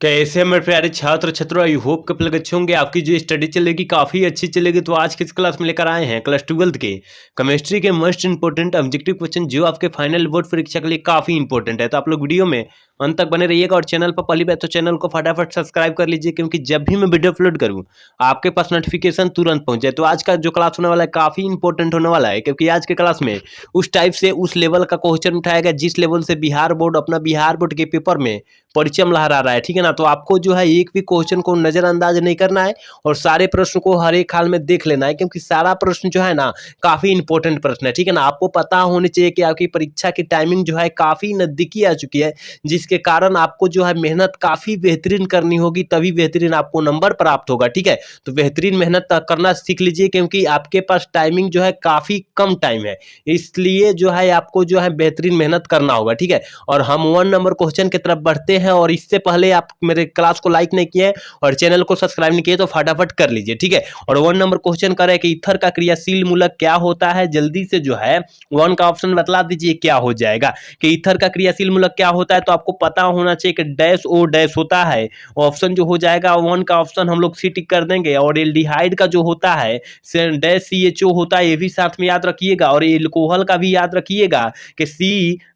कैसे हैं मेरे प्यारे छात्र छात्रों, आई होप कि लगे अच्छे होंगे। आपकी जो स्टडी चलेगी काफ़ी अच्छी चलेगी। तो आज किस क्लास में लेकर आए हैं क्लास 12th के केमिस्ट्री के मोस्ट इंपॉर्टेंट ऑब्जेक्टिव क्वेश्चन जो आपके फाइनल बोर्ड परीक्षा के लिए काफ़ी इंपॉर्टेंट है। तो आप लोग वीडियो में अंत तक बने रहिएगा और चैनल पर पहली बार तो चैनल को फटाफट सब्सक्राइब कर लीजिए, क्योंकि जब भी मैं वीडियो अपलोड करूँ आपके पास नोटिफिकेशन तुरंत पहुंच जाए। तो आज का जो क्लास होने वाला है काफ़ी इंपॉर्टेंट होने वाला है, क्योंकि आज के क्लास में उस टाइप से उस लेवल का क्वेश्चन उठाया गया जिस लेवल से बिहार बोर्ड अपना बिहार बोर्ड के पेपर में परिचय लहरा रहा है। ठीक है ना। तो आपको जो है एक भी क्वेश्चन को नजरअंदाज नहीं करना है और सारे प्रश्न को हर एक हाल में देख लेना है, क्योंकि सारा प्रश्न जो है ना काफी इंपॉर्टेंट प्रश्न है। ठीक है ना। आपको पता होनी चाहिए कि आपकी परीक्षा की टाइमिंग जो है काफी नजदीकी आ चुकी है, जिसके कारण आपको जो है मेहनत काफी बेहतरीन करनी होगी, तभी बेहतरीन आपको नंबर प्राप्त होगा। ठीक है। तो बेहतरीन मेहनत करना सीख लीजिए, क्योंकि आपके पास टाइमिंग जो है काफी कम टाइम है, इसलिए जो है आपको जो है बेहतरीन मेहनत करना होगा। ठीक है। और हम 1 नंबर क्वेश्चन की तरफ बढ़ते हैं, और इससे पहले आप मेरे क्लास को लाइक नहीं किए और चैनल को सब्सक्राइब नहीं किए तो फटाफट कर लीजिए। ठीक है। और 1 नंबर क्वेश्चन करे कि ईथर का क्रियाशील मूलक क्या होता है। जल्दी से जो है 1 का ऑप्शन बतला दीजिए क्या हो जाएगा कि ईथर का क्रियाशील मूलक क्या होता है। तो आपको पता होना चाहिए कि डैश ओ डैश होता है। ऑप्शन जो हो जाएगा 1 का ऑप्शन हम लोग सी टिक कर देंगे। और एल्डिहाइड का जो होता है डैश CHO होता है, ये भी साथ में याद रखिएगा। और एल्कोहल का भी याद रखिएगा कि C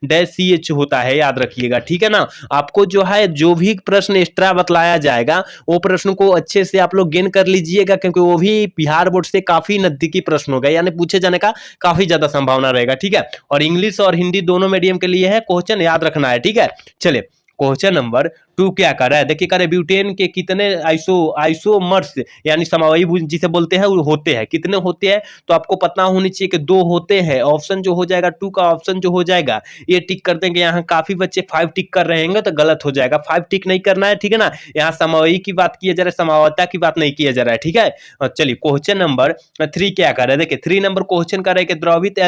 डैश CH होता है, याद रखिएगा। ठीक है ना। आपको जो है जो भी प्रश्न एक्स्ट्रा बतलाया जाएगा वो प्रश्न को अच्छे से आप लोग गेन कर लीजिएगा, क्योंकि वो भी बिहार बोर्ड से काफी नजदीकी प्रश्न होगा, यानी पूछे जाने का काफी ज्यादा संभावना रहेगा। ठीक है। और इंग्लिश और हिंदी दोनों मीडियम के लिए है, क्वेश्चन याद रखना है। ठीक है। चलिए क्वेश्चन नंबर 2 क्या कर रहा है, देखिए करे ब्यूटेन के कितने आइसोमर्स यानी समवायी जिसे बोलते हैं वो होते हैं, कितने होते हैं। तो आपको पता होनी चाहिए कि 2 होते हैं। ऑप्शन जो हो जाएगा 2 का ऑप्शन जो हो जाएगा ये टिक कर देंगे। यहाँ काफी बच्चे 5 टिक कर रहे हैं तो गलत हो जाएगा, 5 टिक नहीं करना है। ठीक है ना। यहाँ समवायी की बात किया जा रहा है, समवायता की बात नहीं किया जा रहा है। ठीक है। चलिए क्वेश्चन नंबर 3 क्या कर रहा है, देखिए 3 नंबर क्वेश्चन कर रहा है कि द्रवित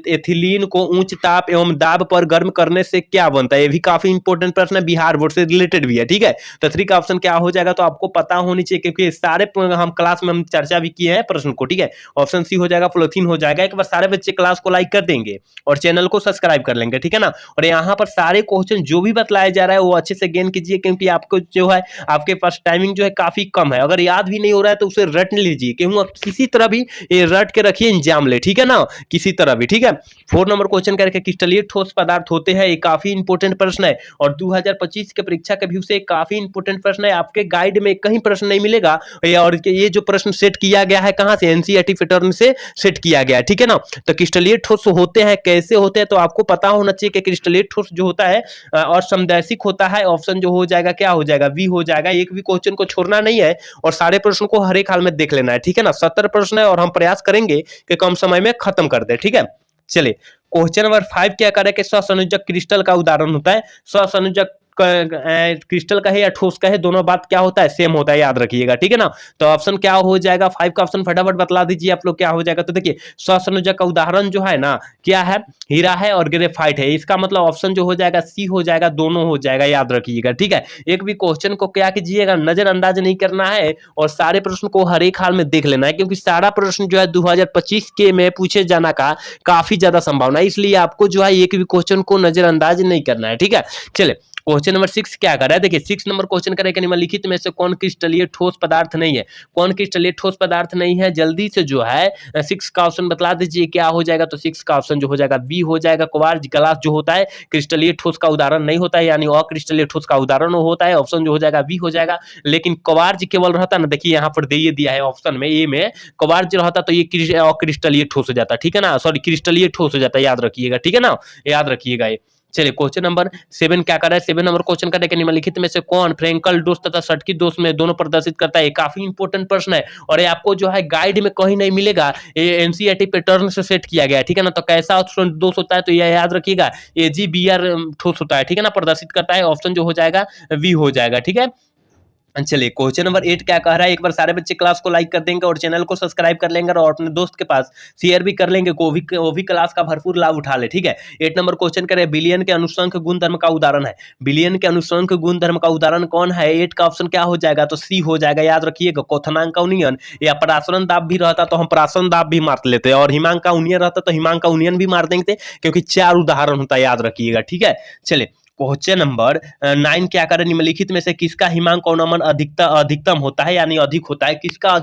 एथिलीन को उच्च ताप एवं दाब पर गर्म करने से क्या बनता है। ये भी काफी इंपॉर्टेंट प्रश्न है, बिहार बोर्ड से रिलेटेड भी है। ठीक है। तो 3 का ऑप्शन क्या हो जाएगा, तो आपको पता होनी चाहिए, क्योंकि सारे हम क्लास में हम चर्चा भी किए हैं प्रश्न को। ठीक है। ऑप्शन सी हो जाएगा, पोलिथीन हो जाएगा। एक बार सारे बच्चे क्लास को लाइक कर देंगे और चैनल को सब्सक्राइब कर लेंगे। ठीक है ना। और यहाँ पर सारे क्वेश्चन जो भी बतलाया जा रहा है वो अच्छे से गेन कीजिए, क्योंकि आपको जो है आपके पास टाइमिंग जो है काफी कम है। अगर याद भी नहीं हो रहा है तो उसे रट लीजिए, क्योंकि किसी तरह भी ये रट के रखिए, एग्जाम ले। ठीक है ना। किसी तरह भी। ठीक है। 4 नंबर क्वेश्चन करके क्रिस्टलीय ठोस पदार्थ होते हैं, ये काफी इंपॉर्टेंट प्रश्न है और 2025 के परीक्षा के व्यू से काफी इंपॉर्टेंट प्रश्न है। आपके गाइड में कहीं प्रश्न नहीं मिलेगा, और ये जो प्रश्न सेट किया गया है कहां से, एनसीईआरटी पैटर्न से सेट किया गया है। ठीक है ना। तो क्रिस्टलीय ठोस होते हैं, कैसे होते हैं, तो आपको पता होना चाहिए कि क्रिस्टलीय ठोस जो होता है और समदैशिक होता है। ऑप्शन जो हो जाएगा क्या हो जाएगा, बी हो जाएगा। एक भी क्वेश्चन को छोड़ना नहीं है और सारे प्रश्न को हर एक हाल में देख लेना है। ठीक है ना। 70 प्रश्न है और हम प्रयास करेंगे कि कम समय में खत्म कर दे। ठीक है। चलिए क्वेश्चन नंबर 5 क्या करे कि सहसंयोजक क्रिस्टल का उदाहरण होता है। सहसंयोजक क्रिस्टल का है या ठोस का है, दोनों बात क्या होता है, सेम होता है, याद रखिएगा। ठीक है ना। तो ऑप्शन क्या हो जाएगा, 5 का ऑप्शन फटाफट बतला दीजिए आप लोग क्या हो जाएगा। तो देखिए सहसंयोजक का उदाहरण जो है ना क्या है, हीरा है और ग्रेफाइट है। इसका मतलब ऑप्शन जो हो जाएगा सी हो जाएगा, दोनों हो जाएगा, याद रखिएगा। ठीक है। एक भी क्वेश्चन को क्या कीजिएगा, नजरअंदाज नहीं करना है और सारे प्रश्न को हर एक हाल में देख लेना है, क्योंकि सारा प्रश्न जो है 2025 के में पूछे जाना का काफी ज्यादा संभावना है, इसलिए आपको जो है एक भी क्वेश्चन को नजरअंदाज नहीं करना है। ठीक है। चलिए क्वेश्चन नंबर 6 क्या कर रहा है, देखिए 6 नंबर क्वेश्चन करे कि निम्नलिखित में से कौन क्रिस्टलीय ठोस पदार्थ नहीं है। कौन क्रिस्टलीय ठोस पदार्थ नहीं है, जल्दी से जो है 6 का ऑप्शन बतला दीजिए क्या हो जाएगा। तो 6 का ऑप्शन जो हो जाएगा बी हो जाएगा। क्वार्ज ग्लास जो होता है क्रिस्टलीय ठोस का उदाहरण नहीं होता है, यानी अक्रिस्टलीय ठोस का उदाहरण होता है। ऑप्शन जो हो जाएगा बी हो जाएगा। लेकिन क्वार्ज केवल रहता ना, देखिए यहाँ पर दे दिया है ऑप्शन में ए में, क्वार्ज रहता तो ये अक्रिस्टलीय ठोस हो जाता। ठीक है ना। सॉरी क्रिस्टलीय ठोस हो जाता है, याद रखिएगा। ठीक है ना। याद रखिएगा ये। चलिए क्वेश्चन नंबर 7 क्या कर रहा है, 7 नंबर क्वेश्चन कर रहा है कि निम्नलिखित में से कौन फ्रेंकल दोष तथा सटकी दोष में दोनों प्रदर्शित करता है। काफी इंपॉर्टेंट प्रश्न है और ये आपको जो है गाइड में कहीं नहीं मिलेगा, ये एनसीईआरटी पैटर्न से सेट किया गया है। ठीक है ना। तो कैसा दोष होता है, तो यह याद रखिएगा AgBr ठोस होता है। ठीक है ना। प्रदर्शित करता है। ऑप्शन जो हो जाएगा वी हो जाएगा। ठीक है। चलिए क्वेश्चन नंबर 8 क्या कह रहा है, एक बार सारे बच्चे क्लास को लाइक कर देंगे और चैनल को सब्सक्राइब कर लेंगे और अपने दोस्त के पास शेयर भी कर लेंगे, वो भी क्लास का भरपूर लाभ उठा ले। ठीक है। 8 नंबर क्वेश्चन करें, बिलियन के अनुसंख्य गुणधर्म का उदाहरण है। बिलियन के अनुसंख्य गुणधर्म का उदाहरण कौन है। 8 का ऑप्शन क्या हो जाएगा, तो सी हो जाएगा, याद रखिएगा। क्वथनांक यूनियन या परासरण दाब भी रहता तो हम परासरण दाब भी मार लेते, और हिमांक का यूनियन रहता तो हिमांक का यूनियन भी मार देंगे, क्योंकि 4 उदाहरण होता है, याद रखिएगा। ठीक है। चलिए क्वेश्चन नंबर 9 क्या करें, निम्नलिखित में से किसका हिमांक अवनमन अधिकतम होता है यानी अधिक होता है, किसका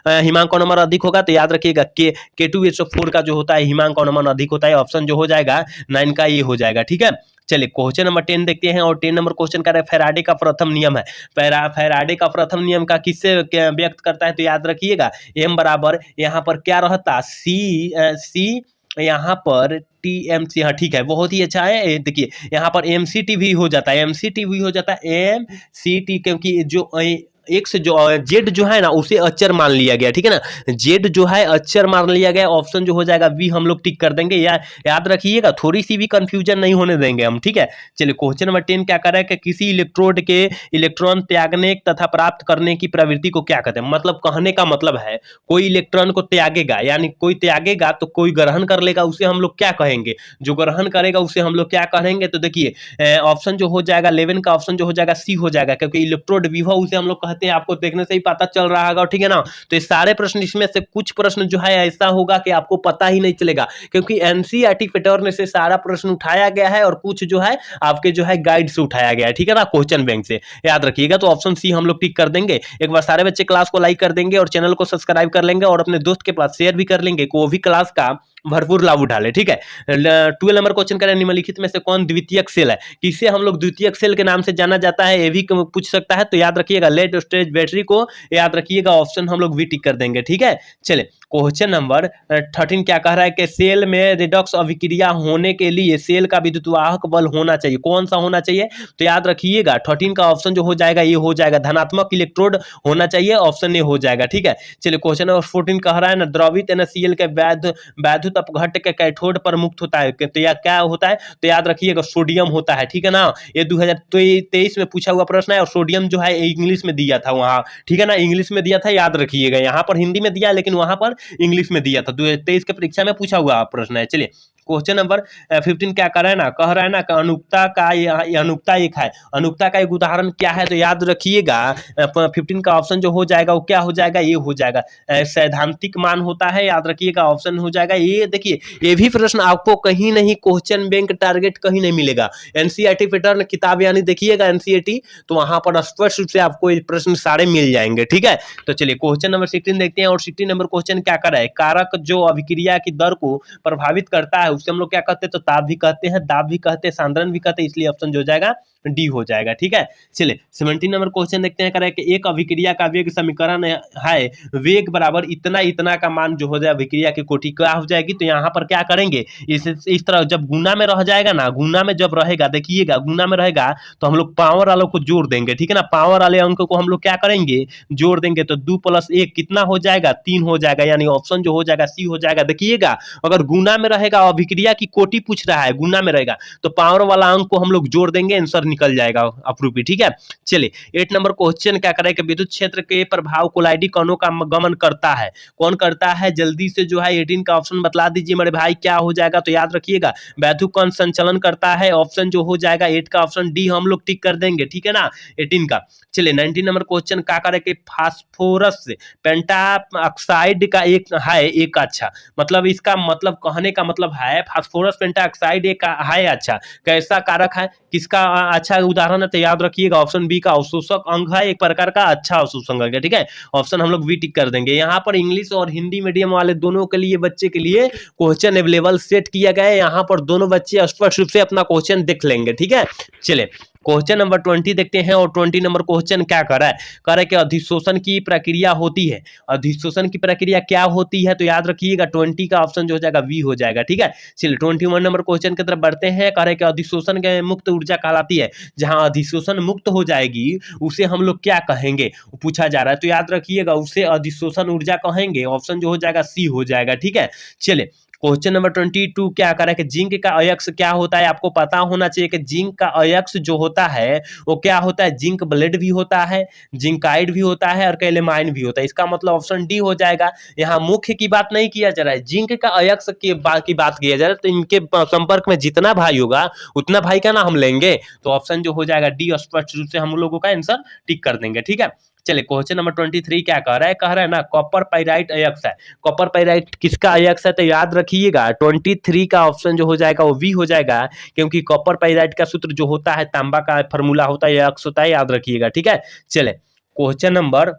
हिमांक अवनमन अधिक होगा, तो याद रखिएगा K2SO4 का जो होता है हिमांक अवनमन अधिक होता है। ऑप्शन जो हो जाएगा 9 का ये हो जाएगा। ठीक है, चलिए क्वेश्चन नंबर 10 देखते हैं। और 10 नंबर क्वेश्चन कर रहे हैं फैराडे का प्रथम नियम है। फैराडे का प्रथम नियम का किससे व्यक्त करता है, तो याद रखिएगा m बराबर यहाँ पर क्या रहता, सी यहाँ पर TMC। हाँ ठीक है, बहुत ही अच्छा है। देखिए यहाँ पर MCT भी हो जाता है, MCT भी हो जाता है MCT, क्योंकि जो एक्स जो जेड जो है ना उसे अक्षर मान लिया गया। ठीक है ना, जेड जो है अक्षर मान लिया गया। ऑप्शन जो हो जाएगा बी हम लोग टिक कर देंगे। याद रखिएगा, थोड़ी सी भी कंफ्यूजन नहीं होने देंगे हम। ठीक है, चलिए क्वेश्चन नंबर 10 क्या कर रहा है कि किसी इलेक्ट्रोड के इलेक्ट्रॉन त्यागने तथा प्राप्त करने की प्रवृत्ति को क्या कहते हैं। मतलब कहने का मतलब है कोई इलेक्ट्रॉन को त्यागेगा, यानी कोई त्यागेगा तो कोई ग्रहण कर लेगा, उसे हम लोग क्या कहेंगे, जो ग्रहण करेगा उसे हम लोग क्या कहेंगे। तो देखिए ऑप्शन जो हो जाएगा 11 का ऑप्शन जो हो जाएगा सी हो जाएगा, क्योंकि इलेक्ट्रोड विभव उसे हम लोग कहते हैं। आपको देखने से ही पता चल रहा होगा। ठीक है ना, तो ये सारे प्रश्न, इसमें से कुछ प्रश्न जो है ऐसा होगा कि आपको पता ही नहीं चलेगा, क्योंकि एनसीईआरटी पैटर्न से सारा प्रश्न उठाया गया है और कुछ जो है आपके जो है गाइड से उठाया गया है। ठीक है ना, क्वेश्चन बैंक से याद रखिएगा। तो ऑप्शन सी हम लोग टिक कर देंगे। एक बार सारे बच्चे क्लास को लाइक कर देंगे और चैनल को सब्सक्राइब कर लेंगे और अपने दोस्त के पास शेयर भी कर लेंगे, को भी क्लास का भरपूर लाभ उठा ले। ठीक है, 12 नंबर क्वेश्चन करें, निम्नलिखित में से कौन द्वितीयक सेल है, किसे हम लोग द्वितीयक सेल के नाम से जाना जाता है, ये भी पूछ सकता है। तो याद रखिएगा लेट स्टेज बैटरी को याद रखिएगा, ऑप्शन हम लोग भी टिक कर देंगे। ठीक है, चले क्वेश्चन नंबर 13 क्या कह रहा है कि सेल में रिडॉक्स अभिक्रिया होने के लिए सेल का विद्युतवाहक बल होना चाहिए, कौन सा होना चाहिए। तो याद रखिएगा 13 का ऑप्शन जो हो जाएगा ये हो जाएगा धनात्मक इलेक्ट्रोड होना चाहिए, ऑप्शन ए हो जाएगा। ठीक है, चलिए क्वेश्चन नंबर 14 कह रहा है ना द्रवित NaCl के वैद्युत अपघट्ट के कैथोड पर मुक्त होता है, तो यह क्या होता है। तो याद रखिएगा सोडियम होता है। ठीक है ना, ये 2023 में पूछा हुआ प्रश्न है और सोडियम जो है इंग्लिश में दिया था वहां। ठीक है ना, इंग्लिश में दिया था, याद रखिएगा। यहाँ पर हिंदी में दिया लेकिन वहां पर इंग्लिश में दिया था। 2023 के परीक्षा में पूछा हुआ प्रश्न है। चलिए क्वेश्चन नंबर 15 क्या कर रहा है ना, कह रहा है ना अनुक्ता का अनुक्ता एक है, अनुक्ता का एक उदाहरण क्या है। तो याद रखिएगा 15 का ऑप्शन जो हो जाएगा वो क्या हो जाएगा, ये हो जाएगा सैद्धांतिक मान होता है। याद रखिएगा ऑप्शन हो जाएगा ये। देखिए ये भी प्रश्न आपको कहीं नहीं क्वेश्चन बैंक टारगेट कहीं नहीं मिलेगा। एनसीईआरटी पैटर्न किताब यानी देखिएगा एनसीईआरटी, तो वहां पर स्पष्ट रूप से आपको ये प्रश्न सारे मिल जाएंगे। ठीक है, तो चलिए क्वेश्चन नंबर 16 देखते हैं। और 16 नंबर क्वेश्चन क्या कर रहा है, कारक जो अभिक्रिया की दर को प्रभावित करता है उसे हम लोग क्या कहते हैं, तो ताप भी कहते हैं, दाब भी कहते हैं, सांद्रण भी कहते हैं, इसलिए ऑप्शन जो हो जाएगा डी हो जाएगा। ठीक है, चलिए 17 नंबर क्वेश्चन देखते हैं। करें कि एक अभिक्रिया का वेग समीकरण है, वेग बराबर इतना इतना का मान जो हो जाए अभिक्रिया की कोटि क्या हो जाएगी। तो यहाँ पर क्या करेंगे, इस तरह जब गुना में रह जाएगा ना, गुना में जब रहेगा देखिएगा गुना में रहेगा तो हम लोग पावर वालों को जोड़ देंगे। ठीक है ना, पावर वाले अंक को हम लोग क्या करेंगे, जोड़ देंगे। तो 2 + 1 कितना हो जाएगा, 3 हो जाएगा, यानी ऑप्शन जो हो जाएगा सी हो जाएगा। देखिएगा अगर गुना में रहेगा, अभिक्रिया की कोटि पूछ रहा है, गुना में रहेगा तो पावर वाला अंक को हम लोग जोड़ देंगे, आंसर निकल जाएगा अप्रूपी। ठीक है, चलिए 8 नंबर क्वेश्चन क्या करें कि विद्युत क्षेत्र के प्रभाव कोलाइडी कणों का गमन करता है, कौन करता है, जल्दी से जो है 18 का ऑप्शन बतला दीजिए मेरे भाई क्या हो जाएगा। तो याद रखिएगा वैद्युत कण संचलन करता है, ऑप्शन जो हो जाएगा 8 का ऑप्शन डी हम लोग टिक कर देंगे। ठीक है ना, 18 का। चलिए 19 नंबर क्वेश्चन क्या करें कि फास्फोरस पेंटाऑक्साइड का एक है एक अच्छा, मतलब इसका मतलब कहने का मतलब है फास्फोरस पेंटाऑक्साइड एक है अच्छा, कैसा कारक है, किसका अच्छा उदाहरण है। तो याद रखिएगा ऑप्शन बी का अवशोषक अंग है, एक प्रकार का अच्छा अवशोषक अंग है। ठीक है, ऑप्शन हम लोग बी टिक कर देंगे। यहाँ पर इंग्लिश और हिंदी मीडियम वाले दोनों के लिए बच्चे के लिए क्वेश्चन अवेलेबल सेट किया गया है, यहाँ पर दोनों बच्चे स्पष्ट रूप से अपना क्वेश्चन देख लेंगे। ठीक है, चलिए क्वेश्चन नंबर 20 देखते हैं। और 20 नंबर क्वेश्चन क्या कर रहा है, कह रहा है कि अधिशोषण की प्रक्रिया होती है, अधिशोषण की प्रक्रिया क्या होती है। तो याद रखिएगा 20 का ऑप्शन जो हो जाएगा बी हो जाएगा। ठीक है, चलिए 21 नंबर क्वेश्चन की तरफ बढ़ते हैं। कह रहे हैं कि अधिशोषण के मुक्त ऊर्जा कहलाती है, जहां अधिशोषण मुक्त हो जाएगी उसे हम लोग क्या कहेंगे, पूछा जा रहा है। तो याद रखिएगा उसे अधिशोषण ऊर्जा कहेंगे, ऑप्शन जो हो जाएगा सी हो जाएगा। ठीक है, चलिए क्वेश्चन नंबर 22 क्या करें कि जिंक का अयस्क क्या होता है। आपको पता होना चाहिए कि जिंक का अयस्क जो होता है वो क्या होता है, जिंक ब्लेड भी होता है, जिंकाइड भी होता है और कैलेमाइन भी होता है। इसका मतलब ऑप्शन डी हो जाएगा। यहाँ मुख्य की बात नहीं किया जा रहा है, जिंक का अयस्क की बात किया जा रहा है। तो इनके संपर्क में जितना भाई होगा उतना भाई का ना हम लेंगे, तो ऑप्शन जो हो जाएगा डी स्पष्ट रूप से हम लोगों का आंसर टिक कर देंगे। ठीक है, चलिए क्वेश्चन नंबर 23 क्या कह रहा है, कह रहा है ना कॉपर पाइराइट अयस्क है। कॉपर पाइराइट किसका अयस्क है, तो याद रखिएगा 23 का ऑप्शन जो हो जाएगा वो बी हो जाएगा, क्योंकि कॉपर पाइराइट का सूत्र जो होता है तांबा का फॉर्मूला होता है, अयस्क होता है, याद रखिएगा। ठीक है, चले क्वेश्चन नंबर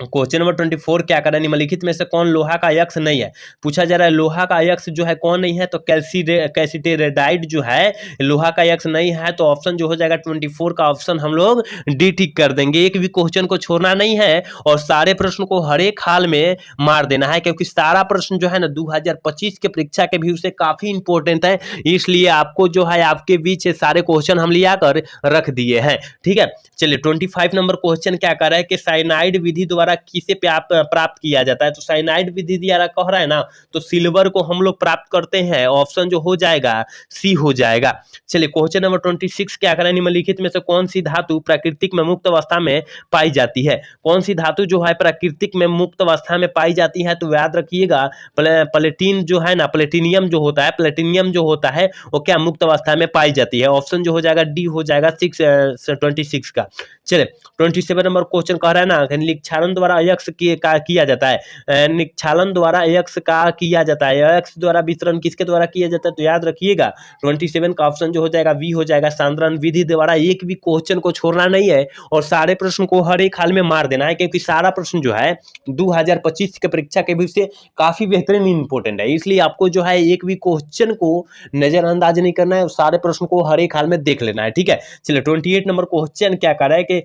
24 क्या कर रहा है, निम्नलिखित में से कौन लोहा का अयस्क नहीं है। पूछा जा रहा है लोहा का अयस्क जो है कौन नहीं है, तो कैल्सीटेरेडाइट जो है लोहा का अयस्क नहीं है, तो ऑप्शन जो हो जाएगा 24 का ऑप्शन हम लोग डी टिक कर देंगे। एक भी क्वेश्चन को छोड़ना नहीं है और सारे प्रश्न को हर एक हाल में मार देना है, क्योंकि सारा प्रश्न जो है ना 2025 के परीक्षा के व्यू से काफी इंपॉर्टेंट है, इसलिए आपको जो है आपके बीच सारे क्वेश्चन हम लिया कर रख दिए हैं। ठीक है, चलिए 25 नंबर क्वेश्चन क्या कर रहा है कि साइनाइड विधि द्वारा किसे प्राप्त किया जाता है, तो साइनाइड विधि द्वारा कह रहा है ना, तो सिल्वर को हम लोग प्राप्त करते हैं, ऑप्शन जो हो जाएगा सी हो जाएगा। चलिए क्वेश्चन नंबर 26 क्या करें, निम्नलिखित में से कौन सी धातु प्राकृतिक में मुक्त अवस्था में पाई जाती है। कौन सी धातु जो है प्राकृतिक में मुक्त अवस्था में पाई जाती है, तो याद रखिएगा प्लेटिन जो है ना, प्लेटिनियम जो होता है, प्लेटिनियम जो होता है वो क्या मुक्त अवस्था में पाई जाती है, ऑप्शन जो हो जाएगा डी हो जाएगा 26 का। चलिए 27 नंबर क्वेश्चन कह रहा है ना निक्षालन द्वारा अयस्क किया जाता है, निक्षालन द्वारा अयस्क का किया जाता है, अयस्क द्वारा वितरण किसके द्वारा किया जाता है, तो याद रखिएगा 27 का ऑप्शन जो हो जाएगा वी हो जाएगा, सांद्रण विधि द्वारा। एक भी क्वेश्चन को छोड़ना नहीं है और सारे प्रश्न को हर एक हाल में मार देना है, क्योंकि सारा प्रश्न जो है 2025 के परीक्षा के भी से काफी बेहतरीन इंपॉर्टेंट है, इसलिए आपको जो है एक भी क्वेश्चन को नजरअंदाज नहीं करना है, सारे प्रश्न को हर एक हाल में देख लेना है। ठीक है, चलिए 28 नंबर क्वेश्चन क्या कर रहा है कि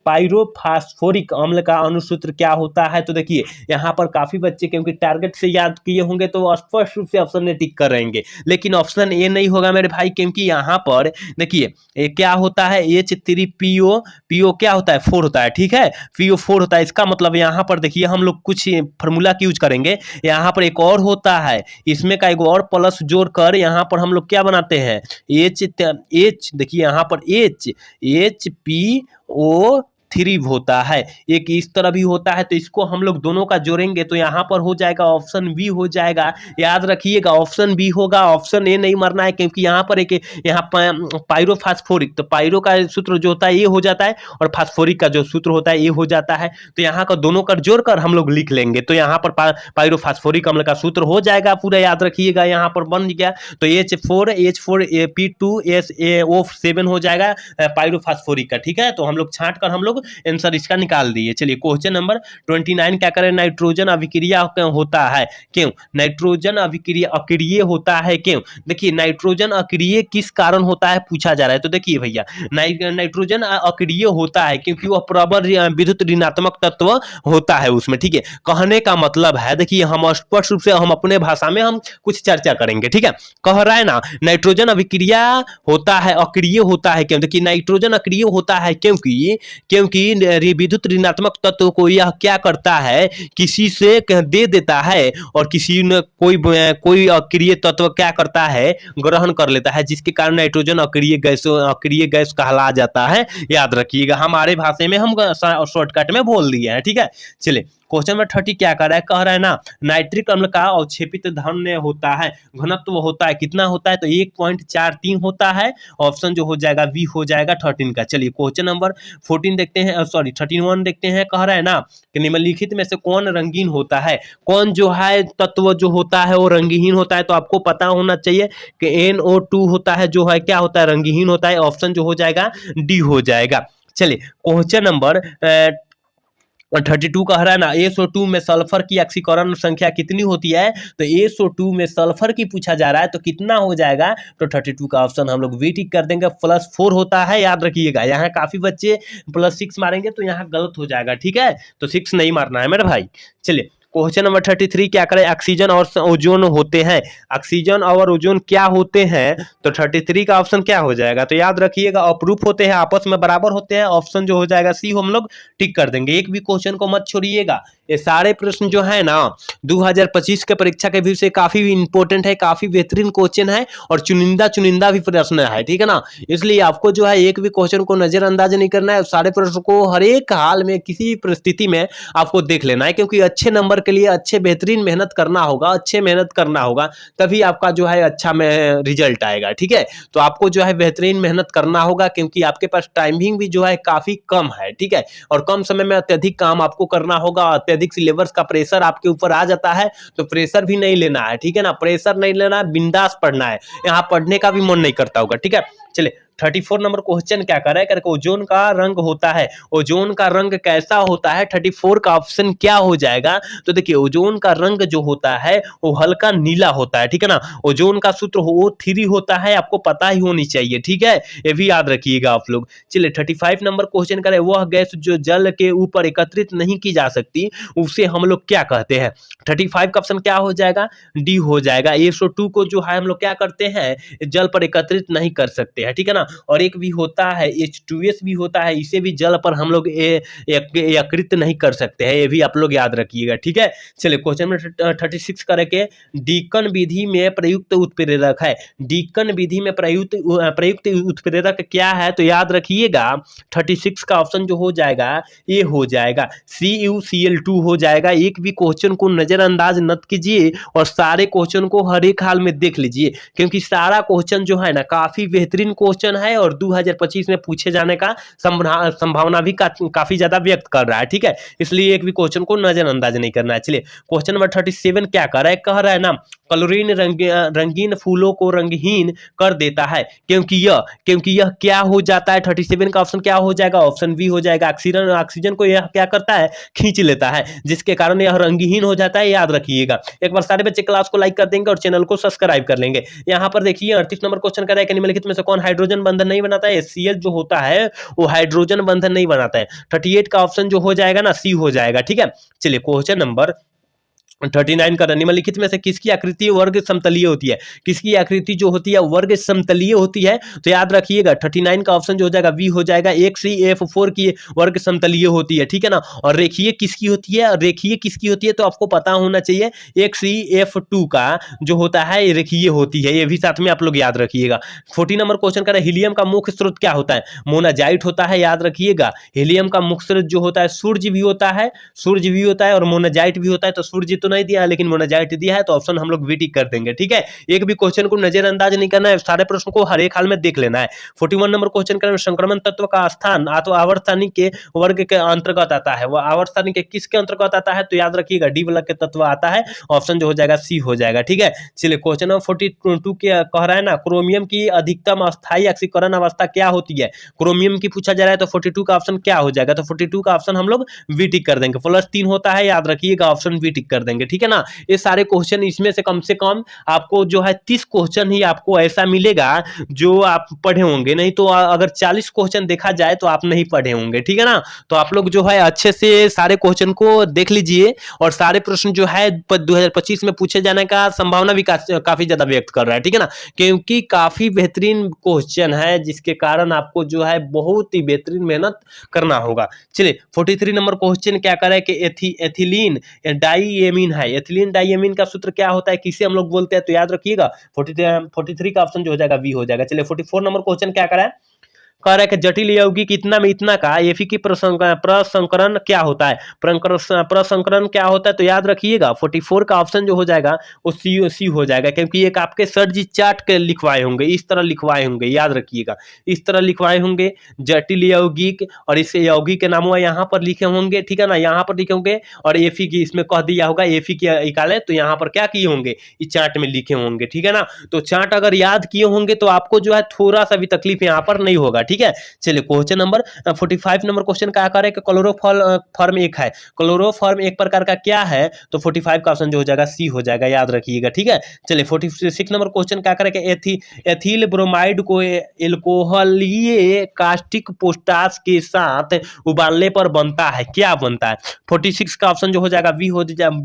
पायरोफास्फोरिक अम्ल का अनुसूत्र क्या होता है, तो देखिए यहाँ पर काफी बच्चे क्योंकि टारगेट से याद किए होंगे तो स्पष्ट रूप से ऑप्शन ने टिक कर रहेंगे, लेकिन ऑप्शन ए नहीं होगा मेरे भाई, क्योंकि यहाँ पर देखिए क्या होता है H3PO, PO क्या होता है 4 होता है। ठीक है, PO 4 होता है, इसका मतलब यहाँ पर देखिए हम लोग कुछ फार्मूला की यूज करेंगे, यहाँ पर एक और होता है, इसमें का एक और प्लस जोड़कर यहाँ पर हम लोग क्या बनाते हैं H देखिए यहाँ पर HPO3 होता है, एक इस तरह भी होता है, तो इसको हम लोग दोनों का जोड़ेंगे तो यहाँ पर हो जाएगा ऑप्शन बी हो जाएगा। याद रखिएगा ऑप्शन बी होगा, ऑप्शन ए नहीं मरना है, क्योंकि यहाँ पर एक यहाँ पायरोफास्फोरिक, तो पायरो का सूत्र जो होता है ये हो जाता है और फास्फोरिक का जो सूत्र होता है ये हो जाता है, तो यहाँ का दोनों का जोड़कर हम लोग लिख लेंगे, तो यहाँ पर पायरोफास्फोरिक अम्ल का सूत्र हो जाएगा पूरा, याद रखिएगा यहाँ पर बन गया, तो H4P2SaO7 हो जाएगा पायरोफास्फोरिक का। ठीक है, तो हम लोग छांट कर हम लोग आंसर इसका निकाल दिए। चलिए क्वेश्चन नंबर 29 क्या करें, नाइट्रोजन अभिक्रिया होता है क्यों, नाइट्रोजन अभिक्रिया अक्रिय होता है क्यों। देखिए नाइट्रोजन अक्रिय किस कारण होता है पूछा जा रहा है, तो देखिए भैया नाइट्रोजन अक्रिय होता है क्योंकि वह प्रबल विद्युत ऋणात्मक तत्व होता है उसमें। ठीक है, कहने का मतलब है देखिए हम स्पष्ट रूप से हम अपने भाषा में हम कुछ चर्चा करेंगे। ठीक है, कह रहा है ना नाइट्रोजन अभिक्रिया होता है अक्रिय होता है क्यों, देखिए नाइट्रोजन अक्रिय होता है क्योंकि विद्युत ऋणात्मक तत्व को यह क्या करता है किसी से दे देता है और किसी ने कोई अक्रिय तत्व क्या करता है ग्रहण कर लेता है, जिसके कारण नाइट्रोजन अक्रिय गैस कहला जाता है। याद रखिएगा हमारे भाषा में हम शॉर्टकट में बोल दिए हैं। ठीक है, चलिए क्वेश्चन नंबर 30 क्या कर रहा है, कह रहा है ना नाइट्रिक अम्ल का अवक्षेपित धन्य होता है घनत्व होता है कितना होता है, तो 1.43 होता है, ऑप्शन जो हो जाएगा बी हो जाएगा 13 का। चलिए क्वेश्चन नंबर 14 देखते हैं, 31 देखते हैं, कह रहा है ना कि निम्नलिखित में से कौन रंगीन होता है, कौन जो है तत्व जो होता है वो रंगहीन होता है, तो आपको पता होना चाहिए कि NO2 होता है जो है क्या होता है रंगहीन होता है, ऑप्शन जो हो जाएगा डी हो जाएगा। चलिए क्वेश्चन नंबर 32 कह रहा है ना SO2 में सल्फर की ऑक्सीकरण संख्या कितनी होती है, तो SO2 में सल्फर की पूछा जा रहा है तो कितना हो जाएगा, तो 32 का ऑप्शन हम लोग वी टिक कर देंगे, +4 होता है। याद रखिएगा यहाँ काफी बच्चे +6 मारेंगे तो यहाँ गलत हो जाएगा। ठीक है, तो 6 नहीं मारना है मेरे भाई। चलिए क्वेश्चन नंबर 33 क्या करें, ऑक्सीजन और ओजोन होते हैं, ऑक्सीजन और ओजोन क्या होते हैं, तो 33 का ऑप्शन क्या हो जाएगा, तो याद रखिएगा अपरूप होते हैं, आपस में बराबर होते हैं, ऑप्शन जो हो जाएगा सी हम लोग टिक कर देंगे। एक भी क्वेश्चन को मत छोड़िएगा, ये सारे प्रश्न जो है ना 2025 के परीक्षा के व्यू से काफी इंपॉर्टेंट है, काफी बेहतरीन क्वेश्चन है और चुनिंदा भी प्रश्न है। ठीक है ना, इसलिए आपको जो है एक भी क्वेश्चन को नजरअंदाज नहीं करना है, सारे प्रश्न को हर एक हाल में किसी भी परिस्थिति में आपको देख लेना है, क्योंकि अच्छे नंबर नंबर के लिए अच्छे बेहतरीन मेहनत करना होगा, अच्छे मेहनत करना होगा, तभी आपका जो है अच्छा में रिजल्ट आएगा। ठीक है, तो आपको जो है बेहतरीन मेहनत करना होगा, क्योंकि आपके पास टाइमिंग भी जो है काफी कम है। ठीक है, और कम समय में अत्यधिक काम आपको करना होगा, अत्यधिक सिलेबस का प्रेशर आपके ऊपर आ जाता है, तो प्रेशर भी नहीं लेना है। ठीक है ना, प्रेशर नहीं लेना है, बिंदास पढ़ना है, यहाँ पढ़ने का भी मन नहीं करता होगा। ठीक है, चलिए 34 नंबर क्वेश्चन क्या कर रहा है, करके ओजोन का रंग होता है, ओजोन का रंग कैसा होता है, 34 का ऑप्शन क्या हो जाएगा। तो देखिए ओजोन का रंग जो होता है वो हल्का नीला होता है। ठीक है ना, ओजोन का सूत्र O3 होता है, आपको पता ही होनी चाहिए। ठीक है, ये भी याद रखिएगा आप लोग। चलिए 35 नंबर क्वेश्चन करें, वह गैस जो जल के ऊपर एकत्रित नहीं की जा सकती उसे हम लोग क्या कहते हैं। 35 का ऑप्शन क्या हो जाएगा, डी हो जाएगा। SO2 को जो है हम लोग क्या करते हैं, जल पर एकत्रित नहीं कर सकते हैं। ठीक है ना, और एक भी होता है H2S भी होता है, इसे भी जल पर हम लोग एकत्रित नहीं कर सकते हैं, ये भी आप लोग याद रखिएगा। ठीक है, चलिए क्वेश्चन नंबर 36 करके, डीकन विधि में प्रयुक्त उत्प्रेरक है, डीकन विधि में प्रयुक्त उत्प्रेरक क्या है, तो याद रखिएगा 36 का ऑप्शन जो हो जाएगा ये हो जाएगा CuCl2 हो जाएगा। एक भी क्वेश्चन को नजरअंदाज मत कीजिए और सारे क्वेश्चन को हर एक हाल में देख लीजिए, क्योंकि सारा क्वेश्चन जो है ना काफी बेहतरीन क्वेश्चन है और 2025 में पूछे जाने का संभावना भी काफी ज्यादा व्यक्त कर रहा है। ठीक है, इसलिए एक भी क्वेश्चन को नजरअंदाज नहीं करना है। चलिए क्वेश्चन नंबर 37 क्या कर रहा है, कह रहा है ना क्लोरीन रंगीन फूलों को रंगहीन कर देता है, क्योंकि यह क्या हो जाता है। 37 का ऑप्शन क्या हो जाएगा, ऑप्शन बी हो जाएगा। ऑक्सीजन को यह क्या करता है, खींच लेता है, जिसके कारण यह रंगहीन हो जाता है, याद रखिएगा। एक बार सारे बच्चे क्लास को लाइक कर देंगे और चैनल को सब्सक्राइब कर लेंगे। यहाँ पर देखिए 38 नंबर क्वेश्चन कर रहा है कि निम्नलिखित में से कौन हाइड्रोजन बंधन नहीं बनाता है। HCl जो होता है वो हाइड्रोजन बंधन नहीं बनाता है। 38 का ऑप्शन जो हो जाएगा ना सी हो जाएगा। ठीक है, चलिए क्वेश्चन नंबर 39 का, निम्नलिखित में से किसकी आकृति वर्ग समतलीय होती है, किसकी आकृति जो होती है वर्ग समतलीय होती है, तो याद रखिएगा 39 का ऑप्शन जो हो जाएगा बी हो जाएगा। XeF4 की वर्ग समतलीय होती है। ठीक है ना, और रेखीय किसकी होती है, रेखीय किसकी होती है तो आपको पता होना चाहिए, XeF2 का जो होता है रेखीय होती है, ये भी साथ में आप लोग याद रखिएगा। 40 नंबर क्वेश्चन का, हीलियम का मुख्य स्रोत क्या होता है, मोनाजाइट होता है, याद रखिएगा। हीलियम का मुख्य स्रोत जो होता है सूर्य भी होता है, सूर्य भी होता है और मोनाजाइट भी होता है। तो सूर्य तो नहीं दिया है लेकिन मोनाजाइट दिया है, तो ऑप्शन हम लोग वीटी कर देंगे। ठीक है, एक भी क्वेश्चन को नजरअंदाज नहीं करना है, सारे प्रश्न को हर एक हाल में देख लेना है। 41 नंबर क्वेश्चन का, संक्रमण तत्व का स्थान तो आवर्तनिक के वर्ग के अंतर्गत आता है, वह आवर्तनिक के किसके अंतर्गत आता है, तो याद रखिएगा डी वर्ग के तत्व आता है, ऑप्शन जो हो जाएगा सी हो जाएगा। ठीक है, चलिए क्वेश्चन नंबर 42 के कह रहा है ना क्रोमियम की अधिकतम अस्थायी ऑक्सीकरण अवस्था क्या होती है, क्रोमियम की पूछा जा रहा है, तो 42 का ऑप्शन क्या हो जाएगा, तो 42 का ऑप्शन हम लोग वी टिक कर देंगे। +3 होता है, याद रखिएगा ऑप्शन वी टिक कर देंगे। ठीक है ना, ये सारे क्वेश्चन, इसमें से कम आपको जो है 30 क्वेश्चन ही आपको ऐसा मिलेगा जो आप पढ़े होंगे, नहीं तो अगर 40 क्वेश्चन देखा जाए तो आप नहीं पढ़े होंगे। ठीक है ना, तो आप लोग जो है अच्छे से सारे क्वेश्चन को देख लीजिए और सारे प्रश्न जो है 2025 में पूछे जाने का संभावना भी काफी ज्यादा व्यक्त कर रहा है। ठीक है ना, क्योंकि काफी बेहतरीन क्वेश्चन है, जिसके कारण आपको जो है बहुत ही बेहतरीन मेहनत करना होगा। चलिए 43 नंबर क्वेश्चन क्या कर रहा है कि एथिलीन डाइएमीन है, एथिलीन डाइएमीन का सूत्र क्या होता है, किसे हम लोग बोलते हैं, तो याद रखिएगा 43 का ऑप्शन जो हो जाएगा बी हो जाएगा। चलिए 44 नंबर क्वेश्चन क्या करा है, कह रहा है कि जटिल यौगिक इतना में इतना का एफी की प्रसंकरण क्या होता है, प्रसंकरण क्या होता है, तो याद रखिएगा 44 का ऑप्शन जो हो जाएगा वो सी हो जाएगा, क्योंकि एक आपके सर जी चार्ट के लिखवाए होंगे, इस तरह लिखवाए होंगे, याद रखिएगा इस तरह लिखवाए होंगे जटिल यौगिक, और इस यौगिक के नाम यहाँ पर लिखे होंगे। ठीक है ना, यहाँ पर लिखे होंगे और एफी की इसमें कह दिया होगा एफी की निकाले, तो यहाँ पर क्या किए होंगे, इस चार्ट में लिखे होंगे। ठीक है ना, तो चार्ट अगर याद किए होंगे तो आपको जो है थोड़ा सा भी तकलीफ यहाँ पर नहीं होगा। ठीक है, चलिए क्वेश्चन नंबर 45 नंबर क्वेश्चन क्या कर रहा है कि क्लोरोफॉर्म एक है, क्लोरोफॉर्म एक प्रकार का क्या है, तो 45 का ऑप्शन जो हो जाएगा सी हो जाएगा, याद रखिएगा। ठीक है, चलिए 46 नंबर क्वेश्चन क्या करे कि एथिल ब्रोमाइड को एल्कोहलीय कास्टिक पोटाश के साथ उबालने पर बनता है, क्या बनता है, 46 का ऑप्शन जो हो जाएगा बी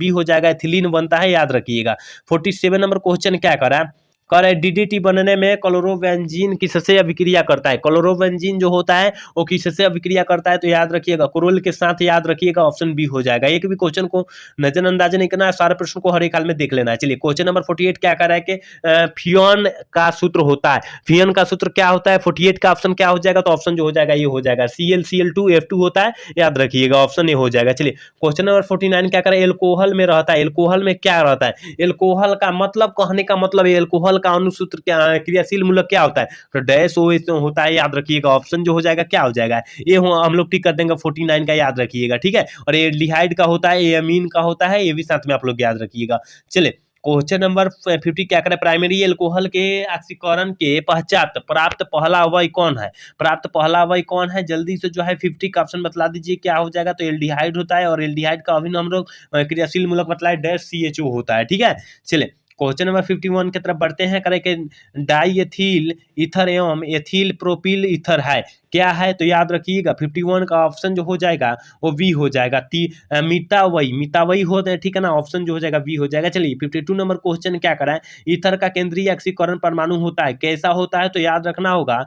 हो जाएगा, एथिलीन बनता है, याद रखिएगा। 47 नंबर क्वेश्चन क्या कर रहा है कह रहे डीडीटी बनने में क्लोरोबेंजीन किससे अभिक्रिया करता है। क्लोरोबेंजीन जो होता है वो किससे अभिक्रिया करता है, तो याद रखिएगा कोरोल के साथ, याद रखिएगा ऑप्शन बी हो जाएगा। एक भी क्वेश्चन को नजरअंदाज नहीं करना है, सारे प्रश्न को हर एक हाल में देख लेना है। चलिए क्वेश्चन नंबर 48 क्या कर रहा है कि फियोन का सूत्र होता है। फियोन का सूत्र क्या होता है, 48 का ऑप्शन क्या हो जाएगा, तो ऑप्शन जो हो जाएगा ये हो जाएगा ClCl2F2 होता है, याद रखिएगा ऑप्शन ए हो जाएगा। चलिए क्वेश्चन नंबर 49 क्या करें, एल्कोहल में रहता है। एल्कोहल में क्या रहता है, एल्कोहल का मतलब, कहने का मतलब एल्कोहल का अनुसूत्र क्या, क्रियाशील मूलक क्या होता है, तो डैश ओ होता है, याद रखिएगा ऑप्शन जो हो जाएगा क्या हो जाएगा, ये हम लोग टिक कर देंगे 49 का, याद रखिएगा ठीक है। और एल्डिहाइड का होता है, एमीन का होता है, ये भी साथ में आप लोग याद रखिएगा। चलिए क्वेश्चन नंबर 50 क्या करें, प्राइमरी एल्कोहल के ऑक्सीकरण के पश्चात प्राप्त पहला अवयव कौन है। प्राप्त पहला अवयव कौन है, जल्दी से जो है 50 का ऑप्शन बतला दीजिए क्या हो जाएगा, तो एल्डिहाइड होता है, और एल्डिहाइड का अभिन्न हम लोग क्रियाशील मूलक बतलाए डैश CHO होता है, ठीक है। चलिए क्वेश्चन नंबर 51 की तरफ बढ़ते हैं, करें कि डाई एथिल ईथर एवं एथिल प्रोपिल ईथर है, क्या है, तो याद रखिएगा 51 का ऑप्शन जो हो जाएगा वो बी हो जाएगा, मितावई होते हैं, ठीक है ना, ऑप्शन जो हो जाएगा बी हो जाएगा। चलिए 52 नंबर क्वेश्चन क्या करा है, ईथर का केंद्रीय ऑक्सीकरण परमाणु होता है, कैसा होता है, तो याद रखना होगा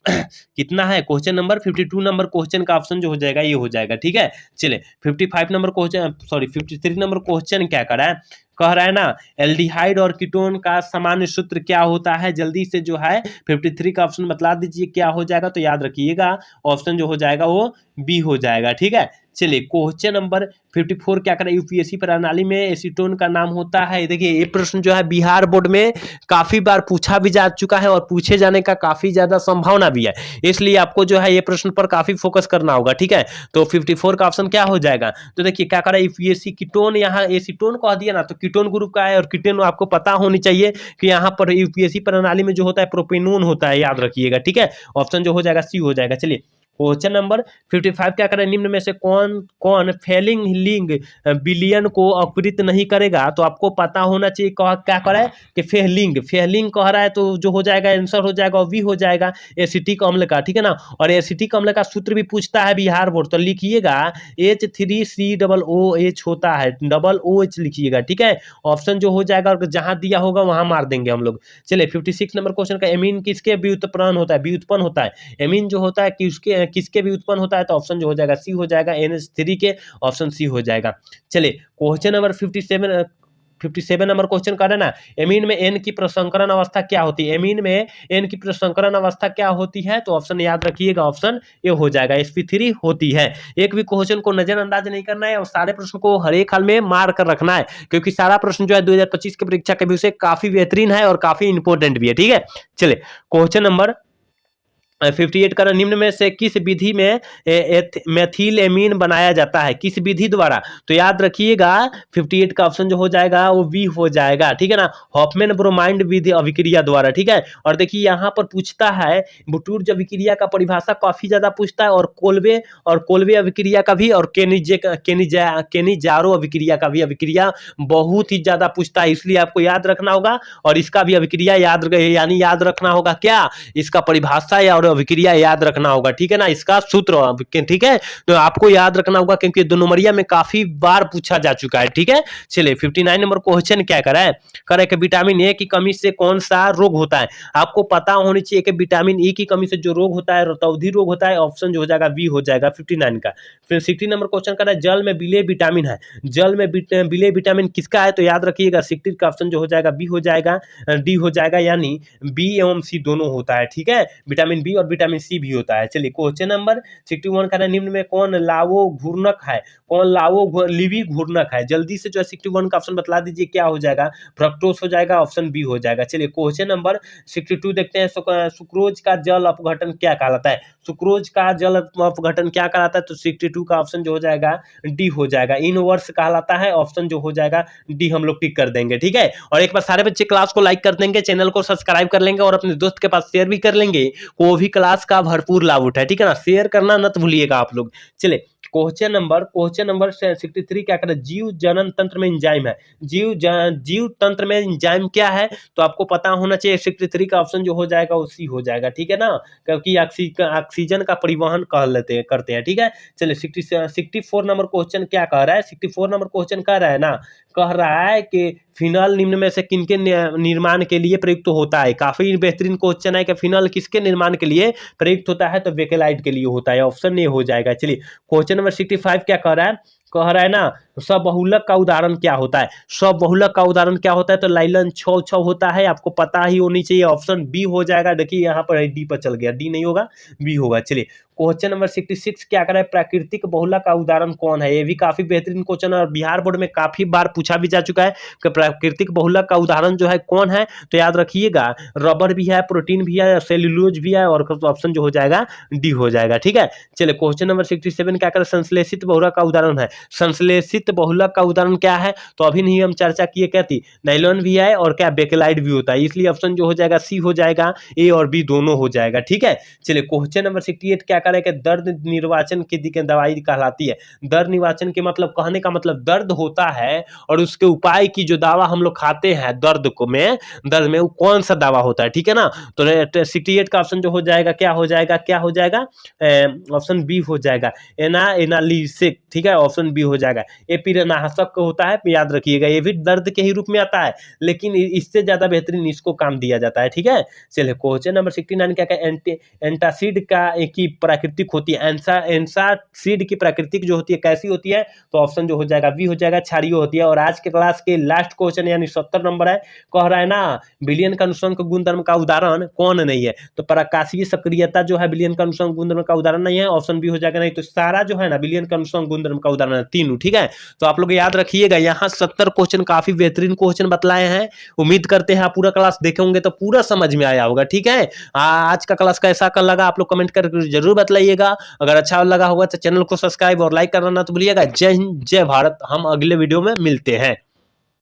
कितना है, क्वेश्चन नंबर 52 नंबर क्वेश्चन का ऑप्शन जो हो जाएगा ये हो जाएगा, ठीक है। चलिए 55 number question, sorry 53 number question क्या करा है, कह रहा है ना एल्डिहाइड और कीटोन का सामान्य सूत्र क्या होता है, जल्दी से जो है 53 का ऑप्शन बतला दीजिए क्या हो जाएगा, तो याद रखिएगा ऑप्शन जो हो जाएगा वो बी हो जाएगा, ठीक है। चलिए क्वेश्चन नंबर 54 क्या करें, यूपीएससी प्रणाली में एसीटोन का नाम होता है। देखिए ये प्रश्न जो है बिहार बोर्ड में काफी बार पूछा भी जा चुका है और पूछे जाने का काफी ज्यादा संभावना भी है, इसलिए आपको जो है ये प्रश्न पर काफी फोकस करना होगा, ठीक है। तो 54 का ऑप्शन क्या हो जाएगा, तो देखिए क्या करें, यूपीएससी कीटोन, यहाँ एसीटोन कह दिया ना, तो कीटोन ग्रुप का है, और कीटोन आपको पता होनी चाहिए कि यहाँ पर यूपीएससी प्रणाली में जो होता है प्रोपेनोन होता है, याद रखिएगा, ठीक है। ऑप्शन जो हो जाएगा सी हो जाएगा। चलिए क्वेश्चन नंबर 55 क्या करें, निम्न में से कौन कौन फेलिंग लिंग बिलियन को अपकृत नहीं करेगा, तो आपको पता होना चाहिए क्या करें कि फेलिंग कह रहा है, तो जो हो जाएगा आंसर हो जाएगा वी हो जाएगा एसिटिक अम्ल का, ठीक है ना। और एसिटिक अम्ल का सूत्र भी पूछता है बिहार बोर्ड, तो लिखिएगा H3COOH होता है, OOH लिखिएगा, ठीक है। ऑप्शन जो हो जाएगा और जहां दिया होगा वहां मार देंगे हम लोग। चलिए 56 नंबर क्वेश्चन का, एमीन किसके व्युत्पन्न होता है, एमीन जो होता है किसके भी उत्पन्न होता है, तो ऑप्शन जो हो जाएगा सी हो जाएगा, NH3 के, ऑप्शन सी हो जाएगा। चलिए क्वेश्चन नंबर 57 नंबर क्वेश्चन कर रहे ना, एमीन में एन की प्रसंकरण अवस्था क्या होती है, एमीन में एन की प्रसंकरण अवस्था क्या होती है, तो ऑप्शन याद रखिएगा ऑप्शन ए हो जाएगा, sp3 होती है। एक भी क्वेश्चन को नजरअंदाज नहीं करना है और सारे प्रश्न को हर एक हाल में मार कर रखना है, क्योंकि सारा प्रश्न जो है 2025 के परीक्षा के विषय काफी बेहतरीन है और काफी इंपॉर्टेंट भी है, ठीक है। चलिए क्वेश्चन नंबर 58 का, निम्न में से किस विधि में मेथिल एमीन बनाया जाता है, किस विधि द्वारा, तो याद रखिएगा 58 का ऑप्शन जो हो जाएगा वो बी हो जाएगा, ठीक है ना, हॉफमैन ब्रोमाइड विधि अभिक्रिया द्वारा, ठीक है। और देखिए यहाँ पर पूछता है बुटूर्ज अभिक्रिया का परिभाषा काफी ज्यादा पूछता है, और कोल्वे अभिक्रिया का भी, और केनिजारो अभिक्रिया का भी अभिक्रिया बहुत ही ज्यादा पूछता है, इसलिए आपको याद रखना होगा। और इसका भी अभिक्रिया याद रखना होगा क्या, इसका परिभाषा या अभिक्रिया याद रखना होगा, ठीक है ना, इसका सूत्र, ठीक है, तो आपको याद रखना होगा क्योंकि 2 नंबरिया में काफी बार पूछा जा चुका है, ठीक है। चलिए 59 नंबर क्वेश्चन क्या करा है, करे कि विटामिन ए की कमी से कौन सा रोग होता है, आपको पता होनी चाहिए कि विटामिन ई की कमी से जो रोग होता है रतौंधी रोग होता है, ऑप्शन जो हो जाएगा बी हो जाएगा 59 का। फिर 60 नंबर क्वेश्चन करा है, जल में विलेय विटामिन है, जल में विलेय विटामिन किसका है, तो याद रखिएगा 60 का ऑप्शन जो हो जाएगा बी हो जाएगा, डी हो जाएगा, यानी बी एवं सी दोनों होता है, ठीक है, विटामिन बी और विटामिन सी भी होता है। चलिए क्वेश्चन नंबर 61 का, निम्न में कौन लावो घूर्णक है, कौन लावो लिवी घूर्णक है, जल्दी से जो है 61 का ऑप्शन बतला दीजिए क्या हो जाएगा, फ्रक्टोज हो जाएगा, ऑप्शन बी हो जाएगा। चलिए क्वेश्चन नंबर 62 देखते हैं, सुक्रोज का जल अपघटन क्या कहलाता है, सुक्रोज का जल अपघटन क्या कहलाता है, तो 62 का ऑप्शन जो हो जाएगा डी हो जाएगा, इनवर्स कहलाता है, ऑप्शन जो हो जाएगा डी हम लोग टिक कर देंगे, ठीक है। और एक बार सारे बच्चे क्लास को लाइक कर देंगे, चैनल को सब्सक्राइब कर लेंगे और अपने दोस्त के पास शेयर भी कर लेंगे, वो भी क्लास का भरपूर लाभ उठाए, ठीक है ना, शेयर करना न भूलिएगा आप लोग। चलिए क्वेश्चन नंबर 63 क्या करें, जीव जनन तंत्र में एंजाइम है, जीव तंत्र में एंजाइम क्या है, तो आपको पता होना चाहिए 63 का ऑप्शन जो हो जाएगा वो सी हो जाएगा, ठीक है ना, क्योंकि ऑक्सीजन का परिवहन करते हैं, ठीक है। चलिए 64 नंबर क्वेश्चन क्या कह रहा है, 64 नंबर क्वेश्चन कह रहा है ना, कह रहा है कि फिनल निम्न में से किनके निर्माण के लिए प्रयुक्त होता है। काफी बेहतरीन क्वेश्चन है कि फिनल किसके निर्माण के लिए प्रयुक्त होता है, तो बेकेलाइट के लिए होता है। ऑप्शन ए हो जाएगा। चलिए क्वेश्चन नंबर 65 क्या कह रहा है, कह रहा है ना सबबहुलक का उदाहरण क्या होता है। सबबहुलक का उदाहरण क्या होता है, तो लाइलन छौ छौ होता है, आपको पता ही होनी चाहिए। ऑप्शन बी हो जाएगा। देखिए यहाँ पर डी पर चल गया, डी नहीं होगा, बी होगा। चलिए क्वेश्चन नंबर 66 क्या कर रहा है, प्राकृतिक बहुलक का उदाहरण कौन है। ये भी काफी बेहतरीन क्वेश्चन है और बिहार बोर्ड में काफी बार पूछा भी जा चुका है कि प्राकृतिक बहुलक का उदाहरण जो है कौन है। तो याद रखिएगा रबर भी है, प्रोटीन भी है, सेल्यूलोज भी है, और ऑप्शन जो हो जाएगा डी हो जाएगा। ठीक है, चलिए क्वेश्चन नंबर 67 क्या कर संश्लेषित बहुलक का उदाहरण है। संश्लेषित बहुलक का उदाहरण क्या है, तो अभी नहीं हम चर्चा किए, क्या थी, नाइलॉन भी है और क्या बेकेलाइट भी होता है, इसलिए ऑप्शन जो हो जाएगा सी हो जाएगा, ए और बी दोनों हो जाएगा। ठीक है, चलिए क्वेश्चन नंबर 68 क्या करें कि दर्द निर्वाचन की दवाई कहलाती है। दर्द निर्वाचन के मतलब, कहने का मतलब दर्द होता है और उसके उपाय की जो दवा हम लोग खाते हैं दर्द को में, दर्द में वो कौन सा दवा होता है। ठीक है ना, तो 68 का ऑप्शन जो हो जाएगा क्या हो जाएगा, क्या हो जाएगा, ऑप्शन बी हो जाएगा, एनालिसिक। ठीक है, ऑप्शन बी हो जाएगा। ये कीटनाशक होता है, याद रखिएगा, ये भी दर्द के ही रूप में आता है, लेकिन इससे ज्यादा बेहतरीन इसको काम दिया जाता है। ठीक है, चलिए क्वेश्चन नंबर 69 क्या है, एंटासिड का की प्राकृतिक होती है। एंटासिड की प्राकृतिक जो होती है कैसी होती है, तो ऑप्शन जो हो जाएगा बी हो जाएगा, क्षारीय होती है। और आज के क्लास के लास्ट क्वेश्चन यानी 70 नंबर है, कह रहा है ना विलयन का अनुसंग गुणधर्म का उदाहरण कौन नहीं है, तो प्रकाशीय सक्रियता जो है विलयन का अनुसंग गुणधर्म का उदाहरण नहीं है, ऑप्शन बी हो जाएगा। नहीं तो सारा जो है ना विलयन का अनुसंग गुणधर्म का उदाहरण है, तीनों। ठीक है, तो आप लोग याद रखिएगा, यहाँ 70 क्वेश्चन काफी बेहतरीन क्वेश्चन बतलाए हैं। उम्मीद करते हैं आप पूरा क्लास देखे होंगे तो पूरा समझ में आया होगा। ठीक है, आज का क्लास कैसा कर लगा आप लोग कमेंट करके जरूर बताइएगा। अगर अच्छा लगा होगा तो चैनल को सब्सक्राइब और लाइक करना ना तो भूलिएगा। जय हिंद, जय भारत। हम अगले वीडियो में मिलते हैं।